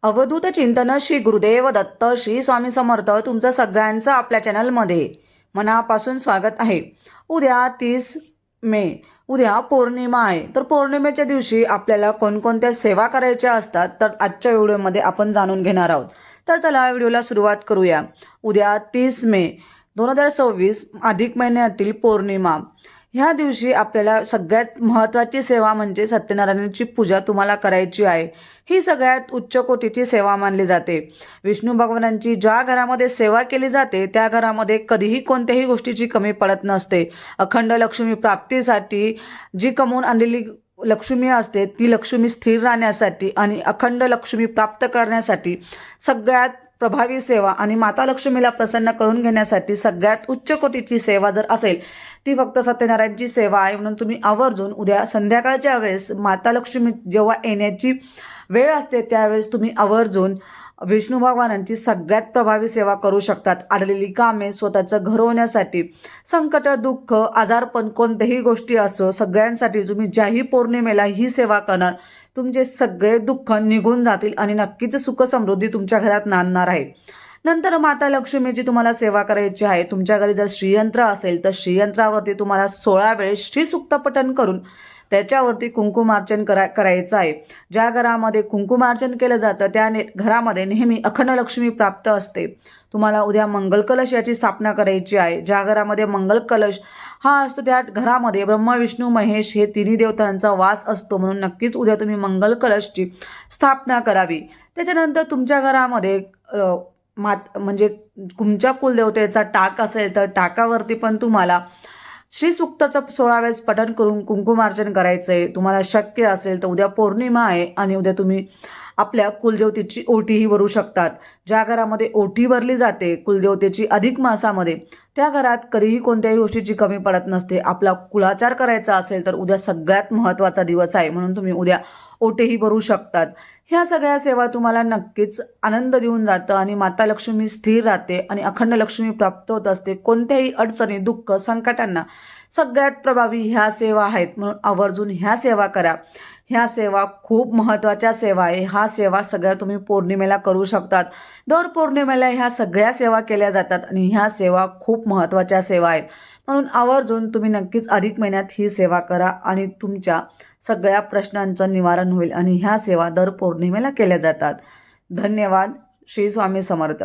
अवधूत चिंतन श्री गुरुदेव दत्त श्री स्वामी समर्थ तुमचं सगळ्यांचं आपल्या चॅनलमध्ये मनापासून स्वागत आहे। उद्या 30 मे उद्या पौर्णिमा आहे। तर पौर्णिमेच्या दिवशी आपल्याला कोणकोणत्या सेवा करायच्या असतात तर आजच्या व्हिडिओमध्ये आपण जाणून घेणार आहोत। तर चला व्हिडिओला सुरुवात करूया। उद्या 30 मे 2026 अधिक महिन्यातील पौर्णिमा ह्या दिवशी आपल्याला सगळ्यात महत्त्वाची सेवा म्हणजे सत्यनारायणाची पूजा तुम्हाला करायची आहे। ही सगळ्यात उच्च कोटीची सेवा मानली जाते। विष्णू भगवानांची ज्या घरामध्ये सेवा केली जाते त्या घरामध्ये कधीही कोणत्याही गोष्टीची कमी पडत नसते। अखंड लक्ष्मी प्राप्तीसाठी जी कमवून आणलेली लक्ष्मी असते ती लक्ष्मी स्थिर राहण्यासाठी आणि अखंड लक्ष्मी प्राप्त करण्यासाठी सगळ्यात प्रभावी सेवा आणि माता लक्ष्मीला प्रसन्न करून घेण्यासाठी सगळ्यात उच्च कोटीची सेवा जर असेल ती फक्त सत्यनारायणची सेवा आहे। म्हणून तुम्ही आवर्जून उद्या संध्याकाळच्या वेळेस माता लक्ष्मी जेव्हा येण्याची वेळ असते त्यावेळेस तुम्ही आवर्जून विष्णू भगवानांची सगळ्यात प्रभावी सेवा करू शकतात। अडलेली कामे स्वतःचं घर होण्यासाठी संकट दुःख आजारपण कोणत्याही गोष्टी असो सगळ्यांसाठी तुम्ही ज्याही पौर्णिमेला ही सेवा करणार तुमचे सगळे दुःख निघून जातील आणि नक्कीच सुख समृद्धी तुमच्या घरात नांदणार आहे। नंतर माता लक्ष्मीची तुम्हाला सेवा करायची आहे। तुमच्या घरी जर श्रीयंत्र असेल तर श्रीयंत्रावरती तुम्हाला 16 वेळेस श्री सूक्त पठण करून त्याच्यावरती कुंकुमार्चन करायचं आहे। ज्या घरामध्ये कुंकुमार्चन केलं जातं त्या घरामध्ये नेहमी अखंड लक्ष्मी प्राप्त असते। तुम्हाला उद्या मंगल कलश याची स्थापना करायची आहे। ज्या घरामध्ये मंगल कलश हा असतो त्या घरामध्ये ब्रह्मा विष्णू महेश हे तिन्ही देवतांचा वास असतो। म्हणून नक्कीच उद्या तुम्ही मंगल कलशची स्थापना करावी। त्याच्यानंतर तुमच्या घरामध्ये म्हणजे तुमच्या कुलदेवतेचा टाक असेल तर टाकावरती पण तुम्हाला श्री सूक्ताचं 16 वेळेस पठण करून कुंकुमार्चन करायचंय। तुम्हाला शक्य असेल तर उद्या पौर्णिमा आहे आणि उद्या तुम्ही आपल्या कुलदेवतेची ओटीही भरू शकतात। ज्या घरामध्ये ओटी भरली जाते कुलदेवतेची अधिक मासामध्ये त्या घरात कधीही कोणत्याही गोष्टीची कमी पडत नसते। आपला कुलाचार करायचा असेल तर उद्या सगळ्यात महत्त्वाचा दिवस आहे म्हणून तुम्ही उद्या ओटीही भरू शकतात। ह्या सगळ्या सेवा तुम्हाला नक्कीच आनंद देऊन जातं आणि माता लक्ष्मी स्थिर राहते आणि अखंड लक्ष्मी प्राप्त होत असते। कोणत्याही अडचणी दुःख संकटांना सगळ्यात प्रभावी ह्या सेवा आहेत म्हणून आवर्जून ह्या सेवा करा। ह्या सेवा खूप महत्त्वाच्या सेवा आहे। हा सेवा सगळ्या तुम्ही पौर्णिमेला करू शकतात। दर पौर्णिमेला ह्या सगळ्या सेवा केल्या जातात आणि ह्या सेवा खूप महत्त्वाच्या सेवा आहेत म्हणून आवर्जून तुम्ही नक्कीच अधिक महिन्यात ही सेवा करा आणि तुमच्या सगळ्या प्रश्नांचं निवारण होईल आणि ह्या सेवा दर पौर्णिमेला केल्या जातात। धन्यवाद। श्री स्वामी समर्थ।